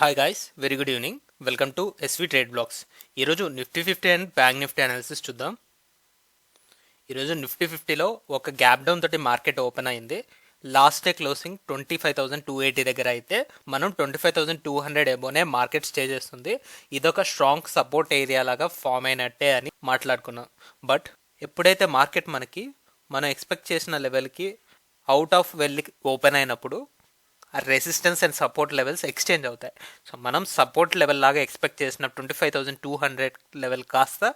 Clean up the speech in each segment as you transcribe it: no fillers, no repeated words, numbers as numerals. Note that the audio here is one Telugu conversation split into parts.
Hi guys, very good evening. Welcome to SV trade blogs. ఈరోజు Nifty 50 and bank Nifty analysis చూద్దాం. ఈరోజు నిఫ్టీ 50లో ఒక గ్యాప్ డౌన్ తోటి మార్కెట్ ఓపెన్ అయింది. లాస్ట్ డే క్లోజింగ్ 25,280 దగ్గర అయితే మనం 25,200 ఎబోనే మార్కెట్ స్టే చేస్తుంది. ఇదొక స్ట్రాంగ్ సపోర్ట్ ఏరియా లాగా ఫామ్ అయినట్టే అని మాట్లాడుకున్నాం. బట్ ఎప్పుడైతే మార్కెట్ మనం ఎక్స్పెక్ట్ చేసిన లెవెల్కి అవుట్ ఆఫ్ వెళ్ళి ఓపెన్ అయినప్పుడు ఆ resistance and support levels exchange అవుతాయి. సో మనం సపోర్ట్ లెవెల్ లాగా ఎక్స్పెక్ట్ చేసిన 25,200 లెవెల్ కాస్త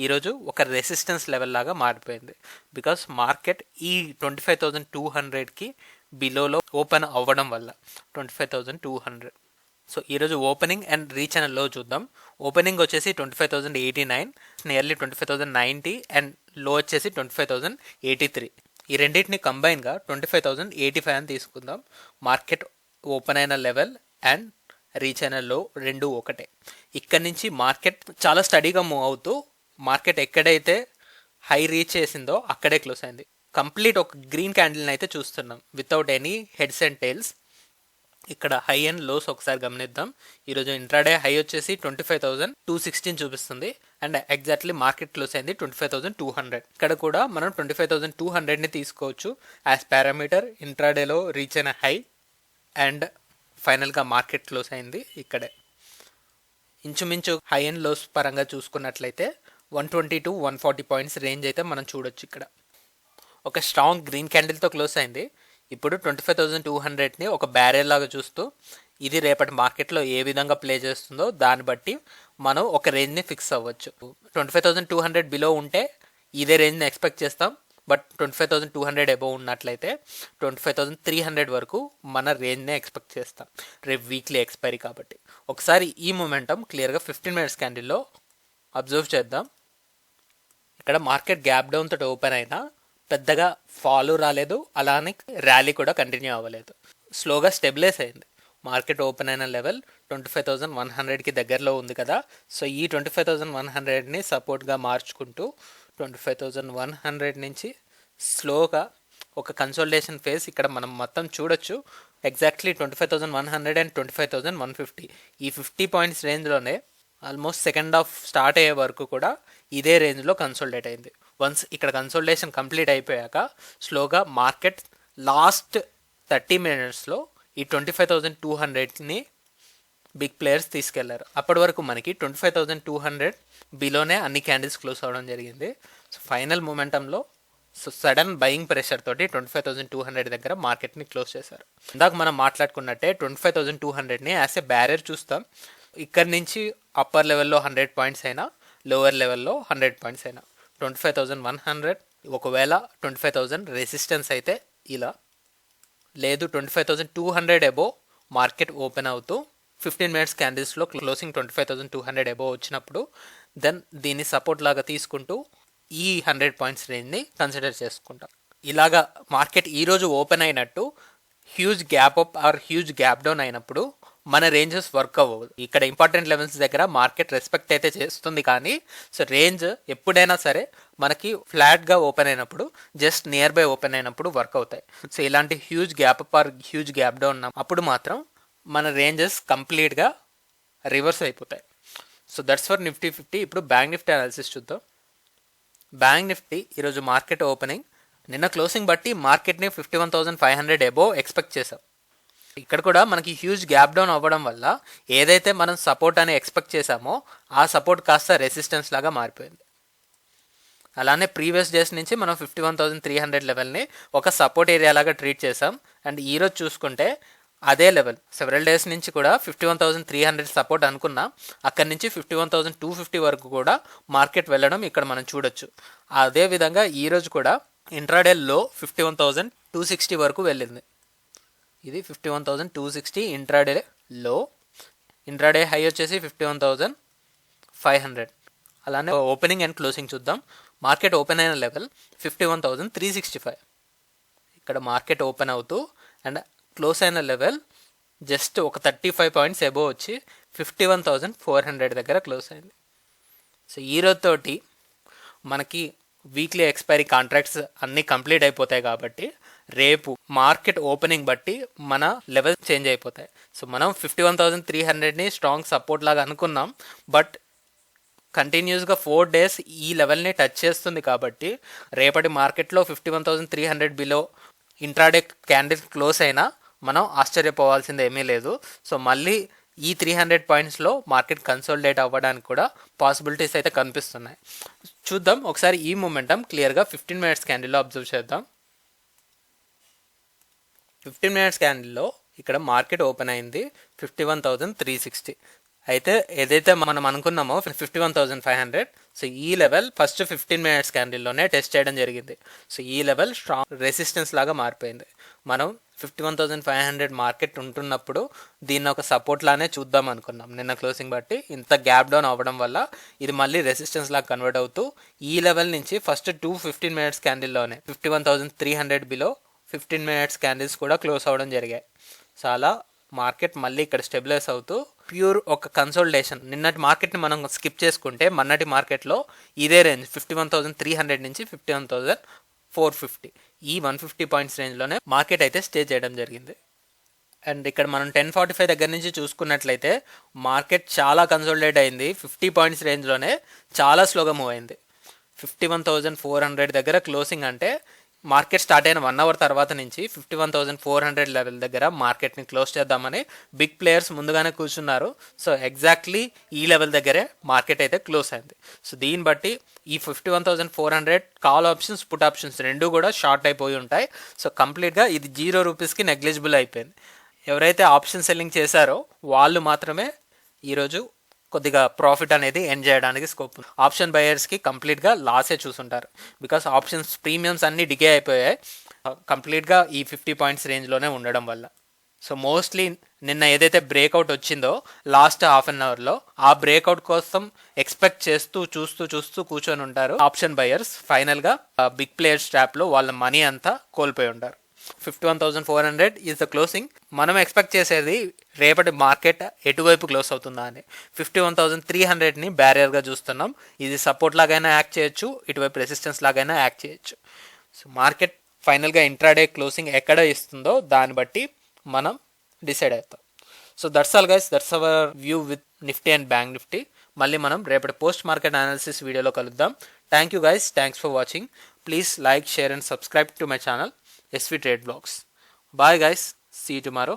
ఈరోజు ఒక రెసిస్టెన్స్ లెవెల్ లాగా మారిపోయింది. బికాస్ మార్కెట్ ఈ 25,200కి బిలోలో ఓపెన్ అవ్వడం వల్ల 25,200. సో ఈరోజు ఓపెనింగ్ అండ్ రీచ్ అనే లో చూద్దాం. ఓపెనింగ్ వచ్చేసి 25,089, నియర్లీ 25,090 అండ్ లో వచ్చేసి 25,083. ఈ రెండింటిని కంబైన్గా 25,085 అని తీసుకుందాం. మార్కెట్ ఓపెన్ అయిన లెవెల్ అండ్ రీచ్ అయిన లో రెండు ఒకటే. ఇక్కడ నుంచి మార్కెట్ చాలా స్టడీగా మూవ్ అవుతూ మార్కెట్ ఎక్కడైతే హై రీచ్ చేసిందో అక్కడే క్లోజ్ అయింది. కంప్లీట్ ఒక గ్రీన్ క్యాండిల్ని అయితే చూస్తున్నాం without any heads and tiles. ఇక్కడ హై అండ్ లోస్ ఒకసారి గమనిద్దాం. ఈరోజు ఇంట్రాడే హై వచ్చేసి 25,216 చూపిస్తుంది అండ్ ఎగ్జాక్ట్లీ మార్కెట్ క్లోజ్ అయింది 25,200. ఇక్కడ కూడా మనం 25,200ని తీసుకోవచ్చు యాజ్ పారామీటర్. ఇంట్రాడేలో రీచ్ అయిన హై అండ్ ఫైనల్గా మార్కెట్ క్లోజ్ అయింది ఇక్కడే. ఇంచుమించు హై అండ్ లోస్ పరంగా చూసుకున్నట్లయితే 120 to 140 పాయింట్స్ రేంజ్ అయితే మనం చూడొచ్చు. ఇక్కడ ఒక స్ట్రాంగ్ గ్రీన్ క్యాండిల్తో క్లోజ్ అయింది. ఇప్పుడు 25,200ని ఒక బ్యారియర్ లాగా చూస్తూ ఇది రేపటి మార్కెట్లో ఏ విధంగా ప్లే చేస్తుందో దాన్ని బట్టి మనం ఒక రేంజ్ని ఫిక్స్ అవ్వచ్చు. 25,200 బిలో ఉంటే ఇదే రేంజ్ని ఎక్స్పెక్ట్ చేస్తాం. బట్ 25,200 అబోవ్ ఉన్నట్లయితే 25,300 వరకు మన రేంజ్నే ఎక్స్పెక్ట్ చేస్తాం రేపు వీక్లీ ఎక్స్పైరీ కాబట్టి. ఒకసారి ఈ మొమెంటం క్లియర్గా 15 మినిట్స్ క్యాండిల్లో అబ్జర్వ్ చేద్దాం. ఇక్కడ మార్కెట్ గ్యాప్ డౌన్ తోటి ఓపెన్ అయినా పెద్దగా ఫాలో రాలేదు, అలానే ర్యాలీ కూడా కంటిన్యూ అవ్వలేదు. స్లోగా స్టెబిలైజ్ అయింది. మార్కెట్ ఓపెన్ అయిన లెవెల్ 25,100కి దగ్గరలో ఉంది కదా. సో ఈ 25,100ని సపోర్ట్గా మార్చుకుంటూ 25,100 నుంచి స్లోగా ఒక కన్సోలిడేషన్ ఫేజ్ ఇక్కడ మనం మొత్తం చూడొచ్చు. ఎగ్జాక్ట్లీ 25,100 అండ్ 25,150 ఈ 50 పాయింట్స్ రేంజ్లోనే ఆల్మోస్ట్ సెకండ్ హాఫ్ స్టార్ట్ అయ్యే వరకు కూడా ఇదే రేంజ్లో కన్సోలిడేట్ అయింది. వన్స్ ఇక్కడ కన్సోలిడేషన్ కంప్లీట్ అయిపోయాక స్లోగా మార్కెట్ లాస్ట్ 30 మినిట్స్లో ఈ 25,200ని బిగ్ ప్లేయర్స్ తీసుకెళ్లారు. అప్పటి వరకు మనకి 25,200 బిలోనే అన్ని క్యాండిల్స్ క్లోజ్ అవ్వడం జరిగింది. సో ఫైనల్ మూమెంటంలో సడన్ బయింగ్ ప్రెషర్ తోటి 25,200 దగ్గర మార్కెట్ని క్లోజ్ చేశారు. ఇందాక మనం మాట్లాడుకున్నట్టే 25,200ని యాజ్ ఏ బ్యారియర్ చూస్తాం. ఇక్కడ నుంచి అప్పర్ లెవెల్లో 100 పాయింట్స్ అయినా, లోవర్ లెవెల్లో 100 పాయింట్స్ అయినా 25,100, ఒకవేళ 25,000 రెసిస్టెన్స్ అయితే ఇలా, లేదు 25,200 అబోవ్ మార్కెట్ ఓపెన్ అవుతూ 15 మినిట్స్ క్యాండిల్స్లో క్లోజింగ్ 25,200 అబోవ్ వచ్చినప్పుడు దెన్ దీన్ని సపోర్ట్ లాగా తీసుకుంటూ ఈ 100 పాయింట్స్ రేంజ్ని కన్సిడర్ చేసుకుంటాం. ఇలాగా మార్కెట్ ఈరోజు ఓపెన్ అయినట్టు huge gap up or huge gap down అయినప్పుడు మన రేంజెస్ వర్క్ అవ్వదు. ఇక్కడ ఇంపార్టెంట్ లెవెల్స్ దగ్గర మార్కెట్ రెస్పెక్ట్ అయితే చేస్తుంది, కానీ సో రేంజ్ ఎప్పుడైనా సరే మనకి ఫ్లాట్గా ఓపెన్ అయినప్పుడు జస్ట్ నియర్ బై ఓపెన్ అయినప్పుడు వర్క్ అవుతాయి. సో ఇలాంటి huge gap up or huge gap down అప్పుడు మాత్రం మన రేంజెస్ కంప్లీట్గా రివర్స్ అయిపోతాయి. So that's for Nifty 50. ఇప్పుడు బ్యాంక్ నిఫ్టీ అనాలిసిస్ చూద్దాం. బ్యాంక్ నిఫ్టీ ఈరోజు మార్కెట్ ఓపెనింగ్ నిన్న క్లోజింగ్ బట్టి మార్కెట్ని 51,500 అబోవ్ ఎక్స్పెక్ట్ చేసాం. ఇక్కడ కూడా మనకి హ్యూజ్ గ్యాప్ డౌన్ అవ్వడం వల్ల ఏదైతే మనం సపోర్ట్ అని ఎక్స్పెక్ట్ చేసామో ఆ సపోర్ట్ కాస్త రెసిస్టెన్స్ లాగా మారిపోయింది. అలానే ప్రీవియస్ డేస్ నుంచి మనం 51,300 లెవెల్ని ఒక సపోర్ట్ ఏరియా లాగా ట్రీట్ చేసాం. అండ్ ఈరోజు చూసుకుంటే అదే లెవెల్ సెవెరల్ డేస్ నుంచి కూడా 51,300 సపోర్ట్ అనుకున్నాం. అక్కడి నుంచి 51,250 వరకు కూడా మార్కెట్ వెళ్ళడం ఇక్కడ మనం చూడొచ్చు. అదేవిధంగా ఈరోజు కూడా ఇంట్రాడే లో 51,260 వరకు వెళ్ళింది. ఇది 51,260 ఇంట్రాడే లో. ఇంట్రాడే హై వచ్చేసి 51,500. అలానే ఓపెనింగ్ అండ్ క్లోజింగ్ చూద్దాం. మార్కెట్ ఓపెన్ అయిన లెవెల్ 51,365. ఇక్కడ మార్కెట్ ఓపెన్ అవుతూ అండ్ క్లోజ్ అయిన లెవెల్ జస్ట్ ఒక 35 పాయింట్స్ అబోవ్ వచ్చి 51,400 దగ్గర క్లోజ్ అయింది. సో ఈ రోజుతోటి మనకి వీక్లీ ఎక్స్పైరీ కాంట్రాక్ట్స్ అన్నీ కంప్లీట్ అయిపోతాయి కాబట్టి రేపు మార్కెట్ ఓపెనింగ్ బట్టి మన లెవెల్ చేంజ్ అయిపోతాయి. సో మనం 51,300ని స్ట్రాంగ్ సపోర్ట్ లాగా అనుకున్నాం, బట్ కంటిన్యూస్గా 4 డేస్ ఈ లెవెల్ని టచ్ చేస్తుంది కాబట్టి రేపటి మార్కెట్లో 51,300 బిలో ఇంట్రాడే క్యాండిల్ క్లోజ్ అయినా మనం ఆశ్చర్యపోవాల్సింది ఏమీ లేదు. సో మళ్ళీ ఈ 300 పాయింట్స్లో మార్కెట్ కన్సోలిడేట్ అవ్వడానికి కూడా పాసిబిలిటీస్ అయితే కనిపిస్తున్నాయి. చూద్దాం ఒకసారి ఈ మూమెంటం క్లియర్గా 15 మినిట్స్ క్యాండిల్లో అబ్జర్వ్ చేద్దాం. 15 మినిట్స్ క్యాండిల్లో ఇక్కడ మార్కెట్ ఓపెన్ అయింది 51,360. అయితే ఏదైతే మనం అనుకున్నామో 51,500, సో ఈ లెవెల్ ఫస్ట్ 15 మినిట్స్ క్యాండిల్లోనే టెస్ట్ చేయడం జరిగింది. సో ఈ లెవెల్ స్ట్రాంగ్ రెసిస్టెన్స్ లాగా మారిపోయింది. మనం 51,500 మార్కెట్ ఉంటున్నప్పుడు దీన్ని ఒక సపోర్ట్ లానే చూద్దాం అనుకున్నాం. నిన్న క్లోజింగ్ బట్టి ఇంత గ్యాప్ డౌన్ అవ్వడం వల్ల ఇది మళ్ళీ రెసిస్టెన్స్ లాగా కన్వర్ట్ అవుతూ ఈ లెవెల్ నుంచి ఫస్ట్ 15 మినిట్స్ క్యాండిల్లోనే 51,300 బిలో 15 మినిట్స్ క్యాండిల్స్ కూడా క్లోజ్ అవ్వడం జరిగాయి. చాలా మార్కెట్ మళ్ళీ ఇక్కడ స్టెబిలైజ్ అవుతూ ప్యూర్ ఒక కన్సోలిడేషన్. నిన్నటి మార్కెట్ని మనం స్కిప్ చేసుకుంటే మొన్నటి మార్కెట్లో ఇదే రేంజ్ 51,300 నుంచి 51,450 ఈ 150 పాయింట్స్ రేంజ్లోనే మార్కెట్ అయితే స్టే చేయడం జరిగింది. అండ్ ఇక్కడ మనం 10:45 దగ్గర నుంచి చూసుకున్నట్లయితే మార్కెట్ చాలా కన్సోలిడేట్ అయింది. 50 పాయింట్స్ రేంజ్లోనే చాలా స్లోగా మూవ్ అయింది. 51,400 దగ్గర క్లోజింగ్ అంటే మార్కెట్ స్టార్ట్ అయిన 1 అవర్ తర్వాత నుంచి 51,400 లెవెల్ దగ్గర మార్కెట్ని క్లోజ్ చేద్దామని బిగ్ ప్లేయర్స్ ముందుగానే కూర్చున్నారు. సో ఎగ్జాక్ట్లీ ఈ లెవెల్ దగ్గరే మార్కెట్ అయితే క్లోజ్ అయింది. సో దీన్ని బట్టి ఈ 51,400 కాల్ ఆప్షన్స్ పుట్ ఆప్షన్స్ రెండు కూడా షార్ట్ అయిపోయి ఉంటాయి. సో కంప్లీట్గా ఇది 0 రూపీస్కి నెగ్లిజిబుల్ అయిపోయింది. ఎవరైతే ఆప్షన్ సెల్లింగ్ చేశారో వాళ్ళు మాత్రమే ఈరోజు కొద్దిగా ప్రాఫిట్ అనేది ఎండ్ చేయడానికి స్కోప్ ఉంది. ఆప్షన్ బయర్స్కి కంప్లీట్గా లాసే చూసుంటారు. బికాస్ ఆప్షన్స్ ప్రీమియమ్స్ అన్నీ డికే అయిపోయాయి కంప్లీట్గా ఈ 50 పాయింట్స్ రేంజ్లోనే ఉండడం వల్ల. సో మోస్ట్లీ నిన్న ఏదైతే బ్రేక్అవుట్ వచ్చిందో లాస్ట్ హాఫ్ అన్ అవర్లో ఆ బ్రేక్అవుట్ కోసం ఎక్స్పెక్ట్ చేస్తూ చూస్తూ కూర్చొని ఉంటారు ఆప్షన్ బయర్స్. ఫైనల్గా బిగ్ ప్లేయర్స్ ట్రాప్లో వాళ్ళ మనీ అంతా కోల్పోయి ఉంటారు. 51,400 ఈజ్ ద క్లోజింగ్. మనం ఎక్స్పెక్ట్ చేసేది రేపటి మార్కెట్ ఎటువైపు క్లోజ్ అవుతుందా అని. 51,300ని బ్యారియర్గా చూస్తున్నాం. ఇది సపోర్ట్ లాగైనా యాక్ట్ చేయొచ్చు, ఇటువైపు రెసిస్టెన్స్ లాగైనా యాక్ట్ చేయొచ్చు. సో మార్కెట్ ఫైనల్గా ఇంట్రాడే క్లోజింగ్ ఎక్కడ ఇస్తుందో దాన్ని బట్టి మనం డిసైడ్ అవుతాం. So that's all guys, that's our view with Nifty and bank Nifty. మళ్ళీ మనం రేపటి పోస్ట్ మార్కెట్ అనాలిసిస్ వీడియోలో కలుద్దాం. Thank you guys, thanks for watching. Please like, share and subscribe to my channel SV Trade Vlogs. Bye guys, see you tomorrow.